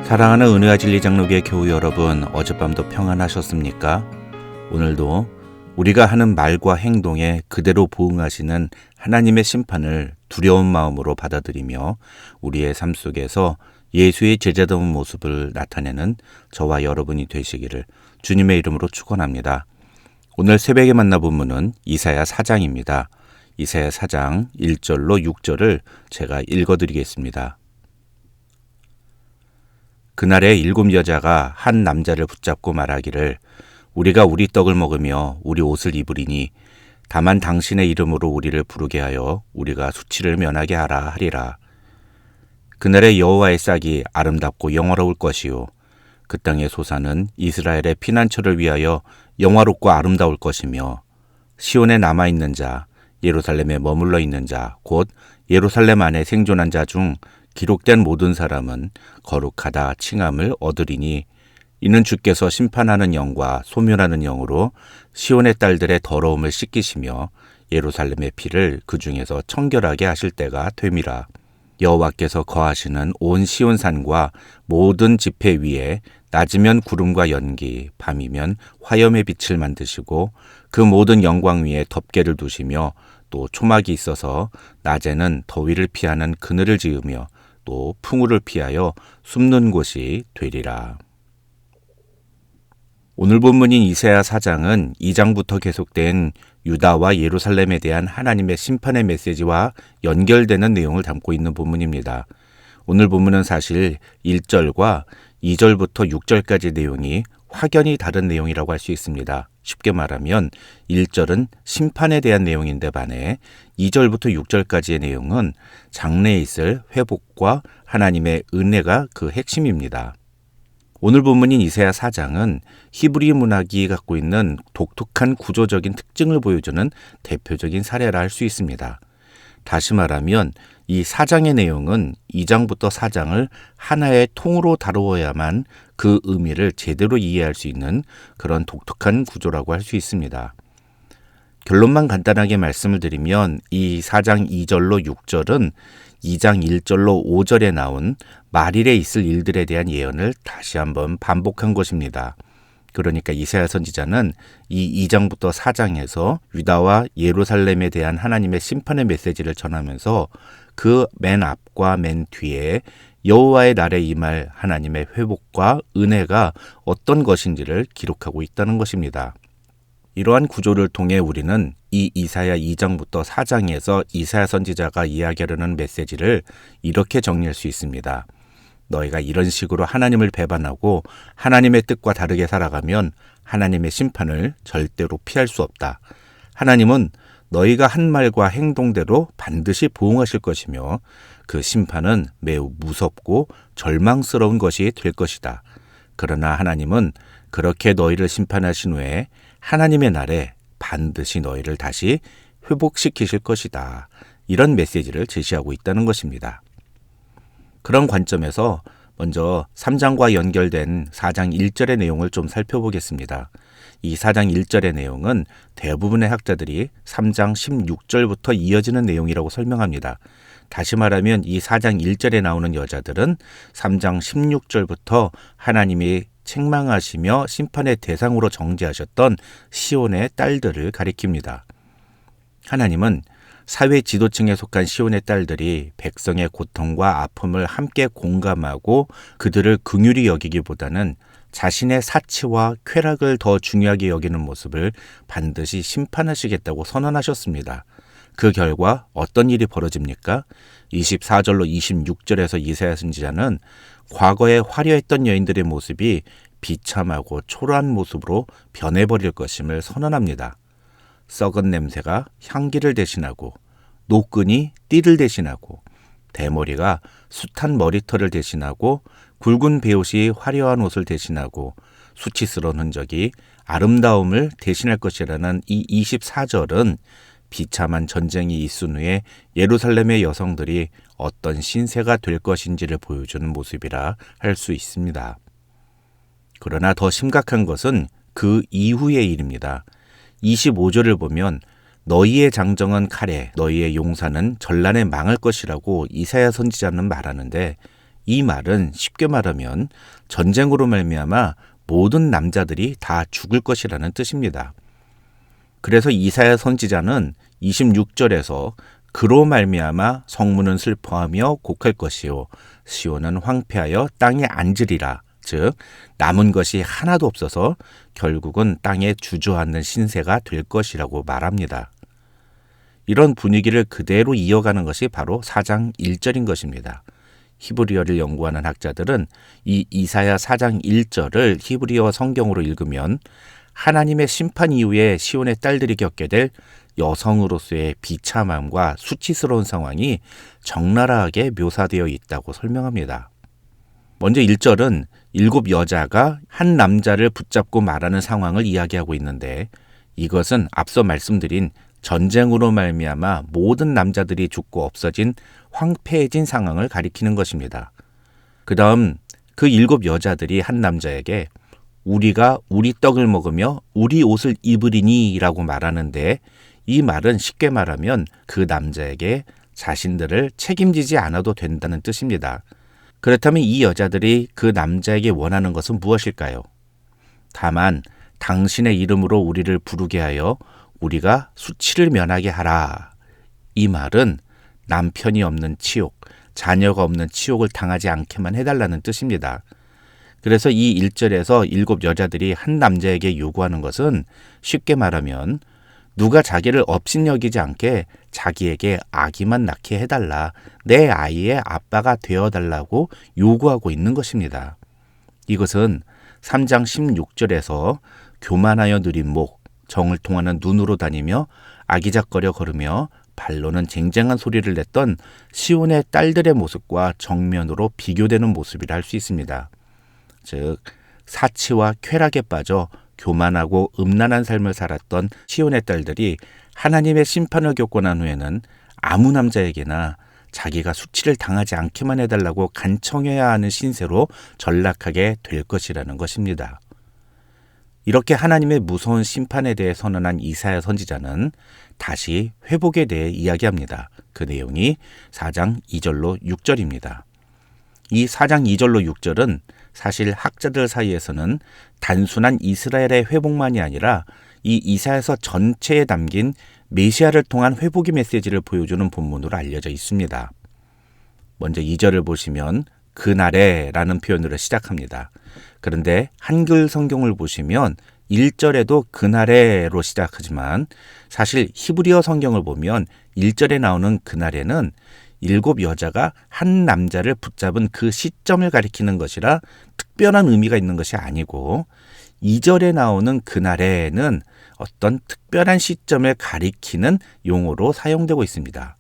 사랑하는 은혜와 진리 장로교회 교우 여러분, 어젯밤도 평안하셨습니까? 오늘도 우리가 하는 말과 행동에 그대로 보응하시는 하나님의 심판을 두려운 마음으로 받아들이며 우리의 삶 속에서 예수의 제자다운 모습을 나타내는 저와 여러분이 되시기를 주님의 이름으로 축원합니다. 오늘 새벽에 만나 본문은 이사야 4장입니다. 이사야 4장 1절로 6절을 제가 읽어드리겠습니다. 그날에 7 여자가 한 남자를 붙잡고 말하기를 우리가 우리 떡을 먹으며 우리 옷을 입으리니 다만 당신의 이름으로 우리를 부르게 하여 우리가 수치를 면하게 하라 하리라. 그날에 여호와의 싹이 아름답고 영화로울 것이요 그 땅의 소산은 이스라엘의 피난처를 위하여 영화롭고 아름다울 것이며 시온에 남아있는 자, 예루살렘에 머물러 있는 자, 곧 예루살렘 안에 생존한 자 중 기록된 모든 사람은 거룩하다 칭함을 얻으리니 이는 주께서 심판하는 영과 소멸하는 영으로 시온의 딸들의 더러움을 씻기시며 예루살렘의 피를 그 중에서 청결하게 하실 때가 됨이라. 여호와께서 거하시는 온 시온산과 모든 지폐 위에 낮이면 구름과 연기, 밤이면 화염의 빛을 만드시고 그 모든 영광 위에 덮개를 두시며 또 초막이 있어서 낮에는 더위를 피하는 그늘을 지으며 또 풍우를 피하여 숨는 곳이 되리라. 오늘 본문인 이사야 4장은 2장부터 계속된 유다와 예루살렘에 대한 하나님의 심판의 메시지와 연결되는 내용을 담고 있는 본문입니다. 오늘 본문은 사실 1절과 2절부터 6절까지 내용이 확연히 다른 내용이라고 할 수 있습니다. 쉽게 말하면 1절은 심판에 대한 내용인데 반해 2절부터 6절까지의 내용은 장래에 있을 회복과 하나님의 은혜가 그 핵심입니다. 오늘 본문인 이사야 4장은 히브리 문학이 갖고 있는 독특한 구조적인 특징을 보여주는 대표적인 사례라 할 수 있습니다. 다시 말하면 이 4장의 내용은 2장부터 4장을 하나의 통으로 다루어야만 그 의미를 제대로 이해할 수 있는 그런 독특한 구조라고 할 수 있습니다. 결론만 간단하게 말씀을 드리면 이 4장 2절로 6절은 2장 1절로 5절에 나온 말일에 있을 일들에 대한 예언을 다시 한번 반복한 것입니다. 그러니까 이사야 선지자는 이 2장부터 4장에서 유다와 예루살렘에 대한 하나님의 심판의 메시지를 전하면서 그 맨 앞과 맨 뒤에 여호와의 날에 임할 하나님의 회복과 은혜가 어떤 것인지를 기록하고 있다는 것입니다. 이러한 구조를 통해 우리는 이 이사야 2장부터 4장에서 이사야 선지자가 이야기하려는 메시지를 이렇게 정리할 수 있습니다. 너희가 이런 식으로 하나님을 배반하고 하나님의 뜻과 다르게 살아가면 하나님의 심판을 절대로 피할 수 없다. 하나님은 너희가 한 말과 행동대로 반드시 보응하실 것이며 그 심판은 매우 무섭고 절망스러운 것이 될 것이다. 그러나 하나님은 그렇게 너희를 심판하신 후에 하나님의 날에 반드시 너희를 다시 회복시키실 것이다. 이런 메시지를 제시하고 있다는 것입니다. 그런 관점에서 먼저 3장과 연결된 4장 1절의 내용을 좀 살펴보겠습니다. 이 4장 1절의 내용은 대부분의 학자들이 3장 16절부터 이어지는 내용이라고 설명합니다. 다시 말하면 이 4장 1절에 나오는 여자들은 3장 16절부터 하나님이 책망하시며 심판의 대상으로 정죄하셨던 시온의 딸들을 가리킵니다. 하나님은 사회 지도층에 속한 시온의 딸들이 백성의 고통과 아픔을 함께 공감하고 그들을 긍휼히 여기기보다는 자신의 사치와 쾌락을 더 중요하게 여기는 모습을 반드시 심판하시겠다고 선언하셨습니다. 그 결과 어떤 일이 벌어집니까? 24절로 26절에서 이사야 선지자는 과거에 화려했던 여인들의 모습이 비참하고 초라한 모습으로 변해버릴 것임을 선언합니다. 썩은 냄새가 향기를 대신하고 노끈이 띠를 대신하고 대머리가 숱한 머리털을 대신하고 굵은 베옷이 화려한 옷을 대신하고 수치스러운 흔적이 아름다움을 대신할 것이라는 이 24절은 비참한 전쟁이 있은 후에 예루살렘의 여성들이 어떤 신세가 될 것인지를 보여주는 모습이라 할 수 있습니다. 그러나 더 심각한 것은 그 이후의 일입니다. 25절을 보면 너희의 장정은 칼에 너희의 용사는 전란에 망할 것이라고 이사야 선지자는 말하는데 이 말은 쉽게 말하면 전쟁으로 말미암아 모든 남자들이 다 죽을 것이라는 뜻입니다. 그래서 이사야 선지자는 26절에서 그로 말미암아 성문은 슬퍼하며 곡할 것이요 시온은 황폐하여 땅에 앉으리라. 즉 남은 것이 하나도 없어서 결국은 땅에 주저앉는 신세가 될 것이라고 말합니다. 이런 분위기를 그대로 이어가는 것이 바로 4장 1절인 것입니다. 히브리어를 연구하는 학자들은 이 이사야 4장 1절을 히브리어 성경으로 읽으면 하나님의 심판 이후에 시온의 딸들이 겪게 될 여성으로서의 비참함과 수치스러운 상황이 적나라하게 묘사되어 있다고 설명합니다. 먼저 1절은 7 여자가 한 남자를 붙잡고 말하는 상황을 이야기하고 있는데 이것은 앞서 말씀드린 전쟁으로 말미암아 모든 남자들이 죽고 없어진 황폐해진 상황을 가리키는 것입니다. 그 다음 그 7 여자들이 한 남자에게 우리가 우리 떡을 먹으며 우리 옷을 입으리니 라고 말하는데 이 말은 쉽게 말하면 그 남자에게 자신들을 책임지지 않아도 된다는 뜻입니다. 그렇다면 이 여자들이 그 남자에게 원하는 것은 무엇일까요? 다만 당신의 이름으로 우리를 부르게 하여 우리가 수치를 면하게 하라. 이 말은 남편이 없는 치욕, 자녀가 없는 치욕을 당하지 않게만 해달라는 뜻입니다. 그래서 이 1절에서 7 여자들이 한 남자에게 요구하는 것은 쉽게 말하면 누가 자기를 업신여기지 않게 자기에게 아기만 낳게 해달라, 내 아이의 아빠가 되어달라고 요구하고 있는 것입니다. 이것은 3장 16절에서 교만하여 느린 목, 정을 통하는 눈으로 다니며 아기작거려 걸으며 발로는 쟁쟁한 소리를 냈던 시온의 딸들의 모습과 정면으로 비교되는 모습이라 할 수 있습니다. 즉 사치와 쾌락에 빠져 교만하고 음란한 삶을 살았던 시온의 딸들이 하나님의 심판을 겪고 난 후에는 아무 남자에게나 자기가 수치를 당하지 않게만 해달라고 간청해야 하는 신세로 전락하게 될 것이라는 것입니다. 이렇게 하나님의 무서운 심판에 대해 선언한 이사야 선지자는 다시 회복에 대해 이야기합니다. 그 내용이 4장 2절로 6절입니다. 이 4장 2절로 6절은 사실 학자들 사이에서는 단순한 이스라엘의 회복만이 아니라 이 이사야서 전체에 담긴 메시아를 통한 회복의 메시지를 보여주는 본문으로 알려져 있습니다. 먼저 2절을 보시면 그날에 라는 표현으로 시작합니다. 그런데 한글 성경을 보시면 1절에도 그날에로 시작하지만 사실 히브리어 성경을 보면 1절에 나오는 그날에는 7 여자가 한 남자를 붙잡은 그 시점을 가리키는 것이라 특별한 의미가 있는 것이 아니고 2절에 나오는 그날에는 어떤 특별한 시점을 가리키는 용어로 사용되고 있습니다.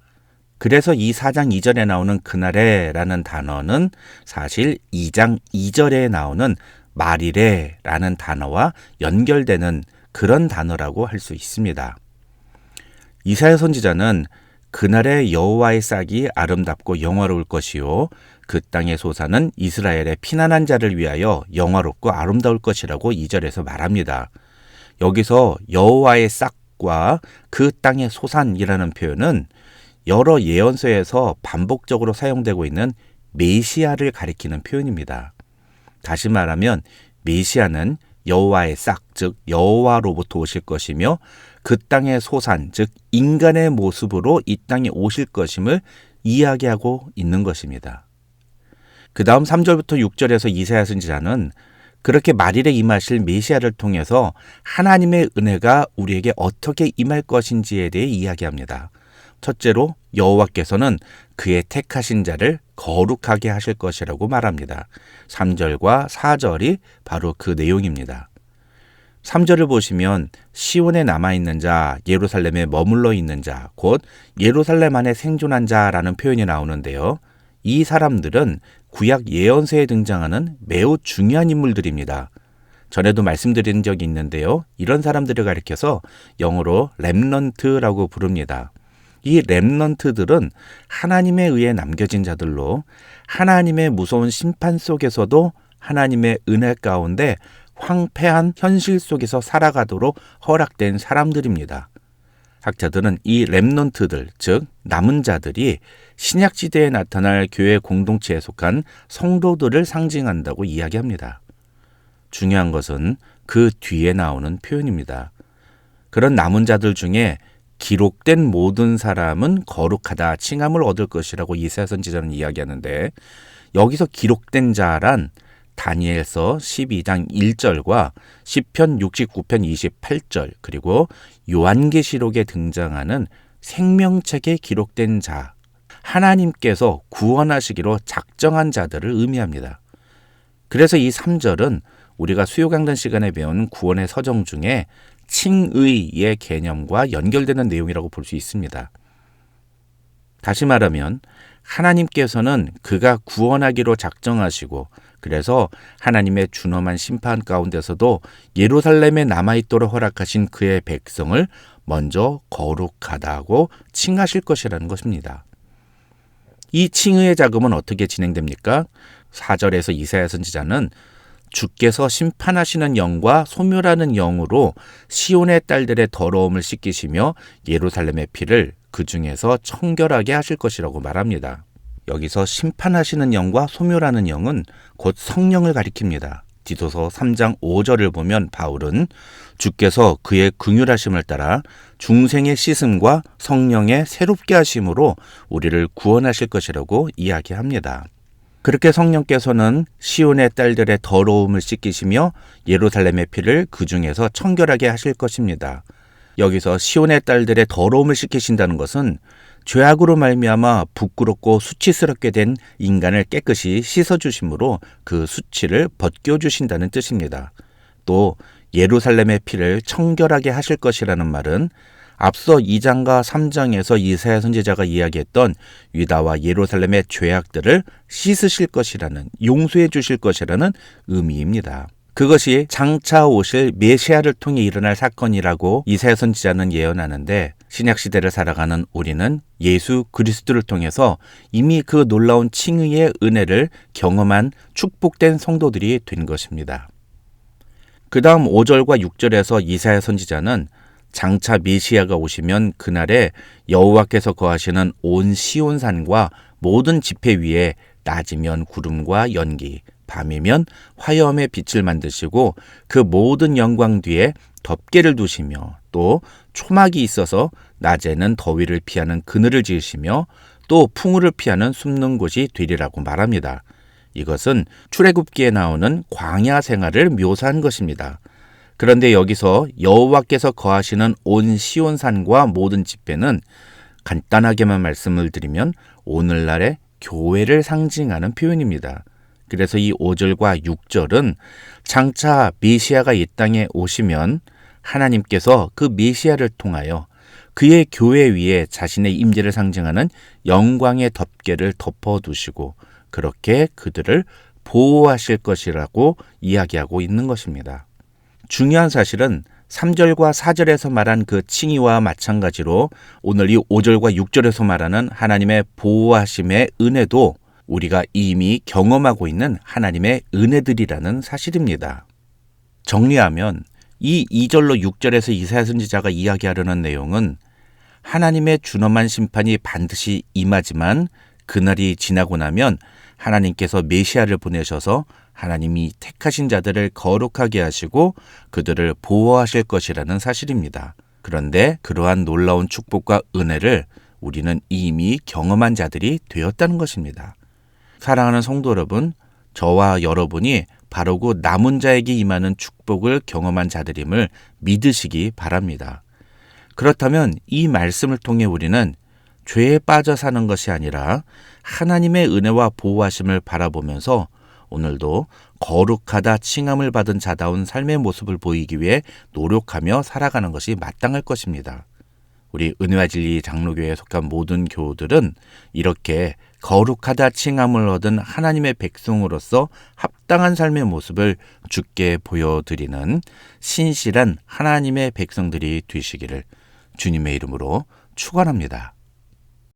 그래서 이 4장 2절에 나오는 그날에라는 단어는 사실 2장 2절에 나오는 말이래라는 단어와 연결되는 그런 단어라고 할 수 있습니다. 이사야 선지자는 그날의 여호와의 싹이 아름답고 영화로울 것이요 그 땅의 소산은 이스라엘의 피난한 자를 위하여 영화롭고 아름다울 것이라고 2절에서 말합니다. 여기서 여호와의 싹과 그 땅의 소산이라는 표현은 여러 예언서에서 반복적으로 사용되고 있는 메시아를 가리키는 표현입니다. 다시 말하면 메시아는 여호와의 싹, 즉 여호와로부터 오실 것이며 그 땅의 소산, 즉 인간의 모습으로 이 땅에 오실 것임을 이야기하고 있는 것입니다. 그 다음 3절부터 6절에서 이사야 선지자는 그렇게 말일에 임하실 메시아를 통해서 하나님의 은혜가 우리에게 어떻게 임할 것인지에 대해 이야기합니다. 첫째로 여호와께서는 그의 택하신 자를 거룩하게 하실 것이라고 말합니다. 3절과 4절이 바로 그 내용입니다. 3절을 보시면 시온에 남아있는 자, 예루살렘에 머물러 있는 자, 곧 예루살렘 안에 생존한 자라는 표현이 나오는데요. 이 사람들은 구약 예언서에 등장하는 매우 중요한 인물들입니다. 전에도 말씀드린 적이 있는데요. 이런 사람들을 가리켜서 영어로 렘넌트라고 부릅니다. 이 렘넌트들은 하나님에 의해 남겨진 자들로 하나님의 무서운 심판 속에서도 하나님의 은혜 가운데 황폐한 현실 속에서 살아가도록 허락된 사람들입니다. 학자들은 이 렘넌트들, 즉 남은 자들이 신약시대에 나타날 교회 공동체에 속한 성도들을 상징한다고 이야기합니다. 중요한 것은 그 뒤에 나오는 표현입니다. 그런 남은 자들 중에 기록된 모든 사람은 거룩하다 칭함을 얻을 것이라고 이사야 선지자는 이야기하는데, 여기서 기록된 자란 다니엘서 12장 1절과 시편 69편 28절 그리고 요한계시록에 등장하는 생명책에 기록된 자, 하나님께서 구원하시기로 작정한 자들을 의미합니다. 그래서 이 3절은 우리가 수요강단 시간에 배운 구원의 서정 중에 칭의의 개념과 연결되는 내용이라고 볼 수 있습니다. 다시 말하면 하나님께서는 그가 구원하기로 작정하시고, 그래서 하나님의 준엄한 심판 가운데서도 예루살렘에 남아있도록 허락하신 그의 백성을 먼저 거룩하다고 칭하실 것이라는 것입니다. 이 칭의의 작업은 어떻게 진행됩니까? 4절에서 이사야 선지자는 주께서 심판하시는 영과 소멸하는 영으로 시온의 딸들의 더러움을 씻기시며 예루살렘의 피를 그 중에서 청결하게 하실 것이라고 말합니다. 여기서 심판하시는 영과 소멸하는 영은 곧 성령을 가리킵니다. 디도서 3장 5절을 보면 바울은 주께서 그의 긍휼하심을 따라 중생의 씻음과 성령의 새롭게 하심으로 우리를 구원하실 것이라고 이야기합니다. 그렇게 성령께서는 시온의 딸들의 더러움을 씻기시며 예루살렘의 피를 그 중에서 청결하게 하실 것입니다. 여기서 시온의 딸들의 더러움을 씻기신다는 것은 죄악으로 말미암아 부끄럽고 수치스럽게 된 인간을 깨끗이 씻어주심으로 그 수치를 벗겨주신다는 뜻입니다. 또 예루살렘의 피를 청결하게 하실 것이라는 말은 앞서 2장과 3장에서 이사야 선지자가 이야기했던 유다와 예루살렘의 죄악들을 씻으실 것이라는, 용서해 주실 것이라는 의미입니다. 그것이 장차 오실 메시아를 통해 일어날 사건이라고 이사야 선지자는 예언하는데, 신약시대를 살아가는 우리는 예수 그리스도를 통해서 이미 그 놀라운 칭의의 은혜를 경험한 축복된 성도들이 된 것입니다. 그 다음 5절과 6절에서 이사야 선지자는 장차 메시아가 오시면 그날에 여호와께서 거하시는 온 시온산과 모든 지폐 위에 낮이면 구름과 연기, 밤이면 화염의 빛을 만드시고 그 모든 영광 뒤에 덮개를 두시며, 또 초막이 있어서 낮에는 더위를 피하는 그늘을 지으시며 또 풍우를 피하는 숨는 곳이 되리라고 말합니다. 이것은 출애굽기에 나오는 광야 생활을 묘사한 것입니다. 그런데 여기서 여호와께서 거하시는 온 시온산과 모든 지폐는 간단하게만 말씀을 드리면 오늘날의 교회를 상징하는 표현입니다. 그래서 이 5절과 6절은 장차 메시아가 이 땅에 오시면 하나님께서 그 메시아를 통하여 그의 교회 위에 자신의 임재를 상징하는 영광의 덮개를 덮어두시고 그렇게 그들을 보호하실 것이라고 이야기하고 있는 것입니다. 중요한 사실은 3절과 4절에서 말한 그 칭의와 마찬가지로 오늘 이 5절과 6절에서 말하는 하나님의 보호하심의 은혜도 우리가 이미 경험하고 있는 하나님의 은혜들이라는 사실입니다. 정리하면 이 2절로 6절에서 이사야 선지자가 이야기하려는 내용은 하나님의 준엄한 심판이 반드시 임하지만 그날이 지나고 나면 하나님께서 메시아를 보내셔서 하나님이 택하신 자들을 거룩하게 하시고 그들을 보호하실 것이라는 사실입니다. 그런데 그러한 놀라운 축복과 은혜를 우리는 이미 경험한 자들이 되었다는 것입니다. 사랑하는 성도 여러분, 저와 여러분이 바로 그 남은 자에게 임하는 축복을 경험한 자들임을 믿으시기 바랍니다. 그렇다면 이 말씀을 통해 우리는 죄에 빠져 사는 것이 아니라 하나님의 은혜와 보호하심을 바라보면서 오늘도 거룩하다 칭함을 받은 자다운 삶의 모습을 보이기 위해 노력하며 살아가는 것이 마땅할 것입니다. 우리 은혜와 진리 장로교회에 속한 모든 교우들은 이렇게 거룩하다 칭함을 얻은 하나님의 백성으로서 합당한 삶의 모습을 주께 보여드리는 신실한 하나님의 백성들이 되시기를 주님의 이름으로 축원합니다.